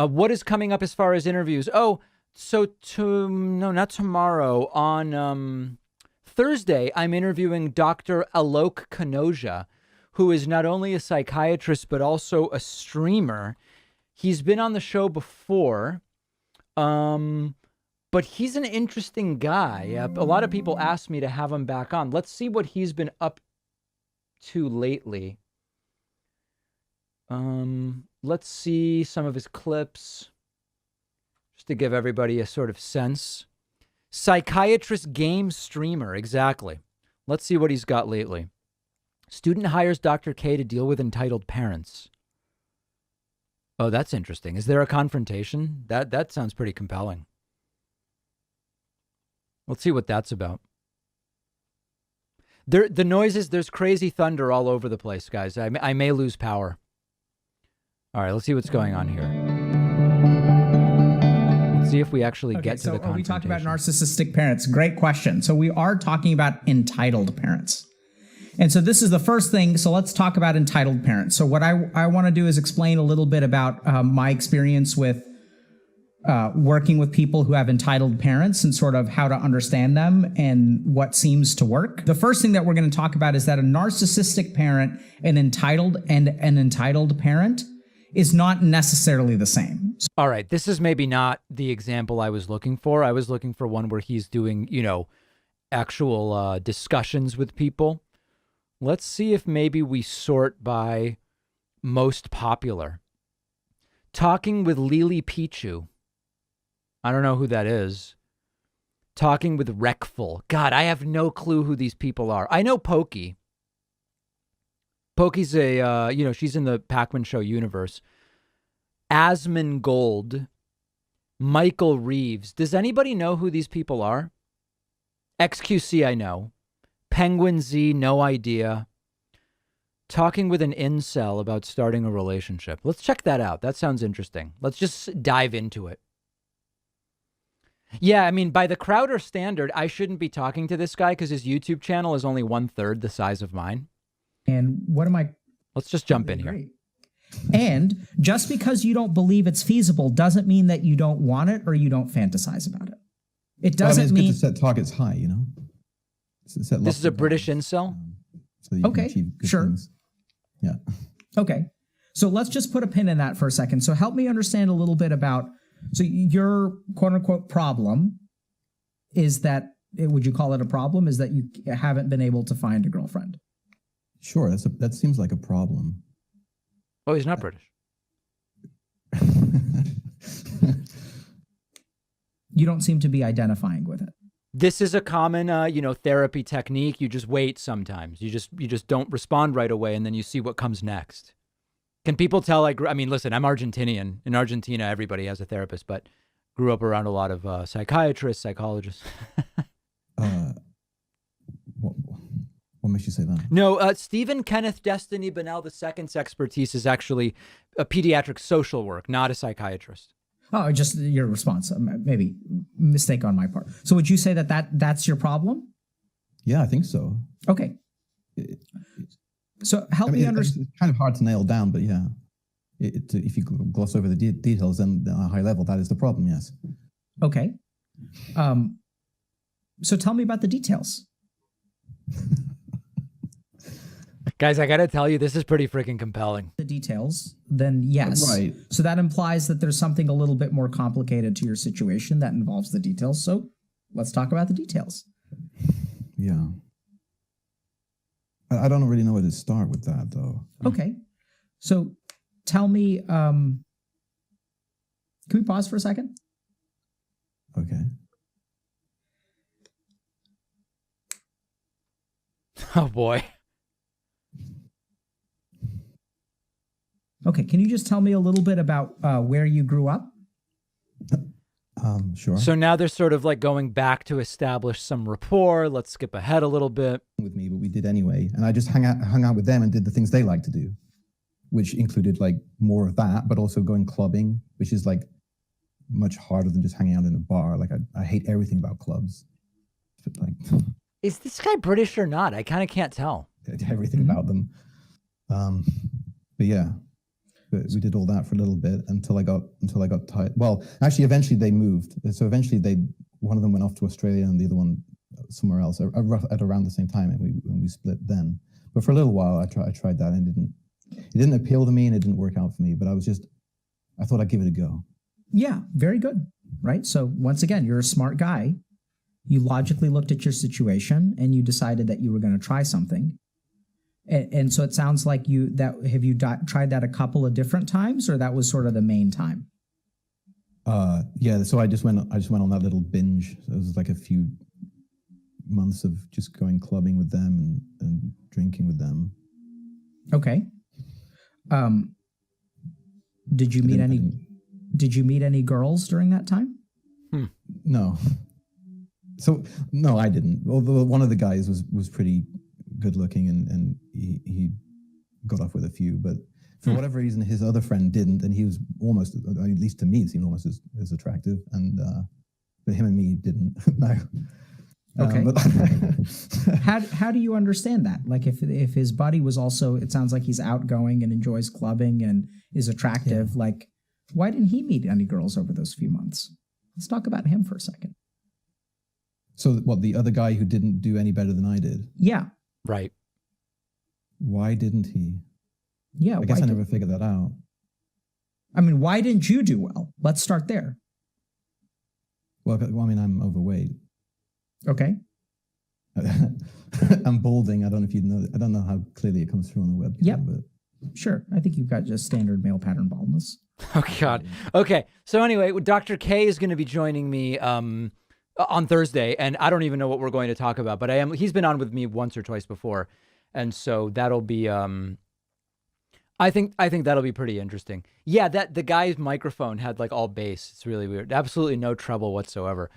What is coming up as far as interviews? Oh, so no, not tomorrow. On Thursday, I'm interviewing Dr. Alok Kanojia, who is not only a psychiatrist, but also a streamer. He's been on the show before, but he's an interesting guy. A lot of people asked me to have him back on. Let's see what he's been up to lately. Let's see some of his clips, just to give everybody a sort of sense. Psychiatrist game streamer, exactly. Let's see what he's got lately. Student hires Dr. K to deal with entitled parents. Oh, that's interesting. Is there a confrontation? That sounds pretty compelling. Let's see what that's about. The noises, there's crazy thunder all over the place, guys. I may lose power. All right, let's see what's going on here. Let's see if we actually get to the confrontation. We talked about narcissistic parents. Great question. So we are talking about entitled parents. And so this is the first thing. So let's talk about entitled parents. So what I want to do is explain a little bit about my experience with working with people who have entitled parents and sort of how to understand them and what seems to work. The first thing that we're going to talk about is that a narcissistic parent, an entitled parent is not necessarily the same. All right, this is maybe not the example I was looking for. I was looking for one where he's doing, actual discussions with people. Let's see if maybe we sort by most popular. Talking with Lily Pichu. I don't know who that is. Talking with Wreckful. God, I have no clue who these people are. I know Pokey. Pokey's she's in the Pakman show universe. Asmongold. Michael Reeves. Does anybody know who these people are? XQC, I know. Penguin Z, no idea. Talking with an incel about starting a relationship. Let's check that out. That sounds interesting. Let's just dive into it. Yeah, I mean, by the Crowder standard, I shouldn't be talking to this guy because his YouTube channel is only 1/3 the size of mine. And what am I? Let's just jump in here. And just because you don't believe it's feasible doesn't mean that you don't want it or you don't fantasize about it. It doesn't mean it's good to set targets high, This is a British incel? So you can achieve good things. Yeah. Okay. So let's just put a pin in that for a second. So help me understand a little bit about, so your quote unquote problem is that, would you call it a problem? Is that you haven't been able to find a girlfriend? Sure. That seems like a problem. Oh, he's not British. You don't seem to be identifying with it. This is a common, therapy technique. You just wait sometimes. You just don't respond right away, and then you see what comes next. Can people tell? Listen, I'm Argentinian. In Argentina, everybody has a therapist, but grew up around a lot of psychiatrists, psychologists. What makes you say that? No, Stephen Kenneth Destiny Bonnell II's expertise is actually a pediatric social work, not a psychiatrist. Oh, just your response. Maybe mistake on my part. So would you say that's your problem? Yeah, I think so. Okay. So help me understand. It's kind of hard to nail down, but yeah. If you gloss over the details, then at a high level, that is the problem, yes. Okay. So tell me about the details. Guys, I got to tell you, this is pretty freaking compelling. The details, then yes. Right. So that implies that there's something a little bit more complicated to your situation that involves the details. So let's talk about the details. Yeah. I don't really know where to start with that, though. Okay. So tell me, can we pause for a second? Okay. Oh, boy. Okay, can you just tell me a little bit about where you grew up? Sure. So now they're sort of like going back to establish some rapport. Let's skip ahead a little bit. With me, but we did anyway. And I just hung out with them and did the things they like to do, which included like more of that, but also going clubbing, which is like much harder than just hanging out in a bar. Like I hate everything about clubs. But like, is this guy British or not? I kind of can't tell. Everything about them. But yeah. But we did all that for a little bit until I got tired. Well, actually, eventually they moved. So eventually one of them went off to Australia and the other one somewhere else at around the same time, and we split then. But for a little while, I tried that, and it didn't appeal to me, and it didn't work out for me. But I thought I'd give it a go. Yeah, very good. Right. So once again, you're a smart guy. You logically looked at your situation and you decided that you were going to try something. And so it sounds like have you tried that a couple of different times, or that was sort of the main time? Yeah. So I just went on that little binge. It was like a few months of just going clubbing with them and drinking with them. Okay. Did you meet any girls during that time? No. So no, I didn't. Although one of the guys was pretty good looking and he got off with a few, but for whatever reason, his other friend didn't, and he was almost, at least to me, seemed almost as attractive, and but him and me didn't. No. Okay. How do you understand that? Like if his buddy was also, it sounds like he's outgoing and enjoys clubbing and is attractive. Yeah. Like, why didn't he meet any girls over those few months? Let's talk about him for a second. So what, the other guy who didn't do any better than I did? Yeah. Right. Why didn't he? Yeah. I guess I never figured that out. I mean, why didn't you do well? Let's start there. Well, I mean, I'm overweight. Okay. I'm balding. I don't know if you know. I don't know how clearly it comes through on the webcam. Yep. But sure. I think you've got just standard male pattern baldness. Oh God. Okay. So anyway, Dr. K is going to be joining me on Thursday, and I don't even know what we're going to talk about, but he's been on with me once or twice before. And so that'll be, I think that'll be pretty interesting. Yeah. The guy's microphone had like all bass. It's really weird. Absolutely no treble whatsoever.